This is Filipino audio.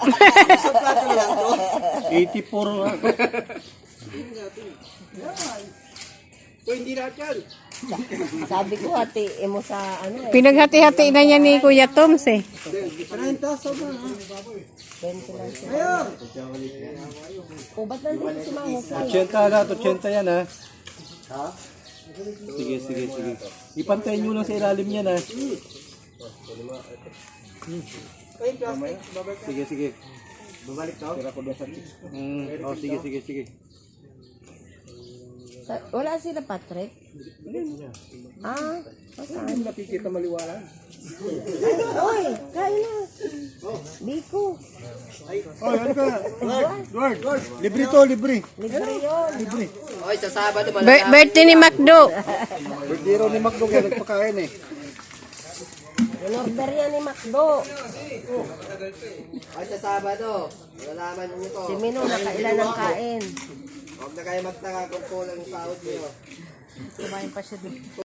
Isang plato lang to. 84. So, hindi lahat yan. Sabi ko, hatiin mo sa ano eh. Pinaghati-hati na yan ni Kuya Toms eh. 30 sobrang ha. 20 lang siya. Ayun. O, ba't nandito si Mang Hukay? 80 lahat, 80 yan ha. Sige, sige, sige. Ipantayin nyo lang sa ilalim yan ha. Ay, plastic. Babalik ka. Sige, sige. Babalik ka. Oh, sige, sige, sige. Wala sila, Patrick? Ah, saan? Nakikita maliwala. Oy, kain na. Biko. Oh, ano ka? Lord, libre to, libre. Libre yun. Oy, sa Sabado Birthday ni Macdo. Birthday raw ni Macdo kaya nagpakain eh. In-order yan ni Macdo. Ay, sa Sabado. Nalaman nyo to. Si Mino, nakailan ng kain. Huwag na kayo magtaka kung kulang yung sahod nyo. Kumain pa siya dun.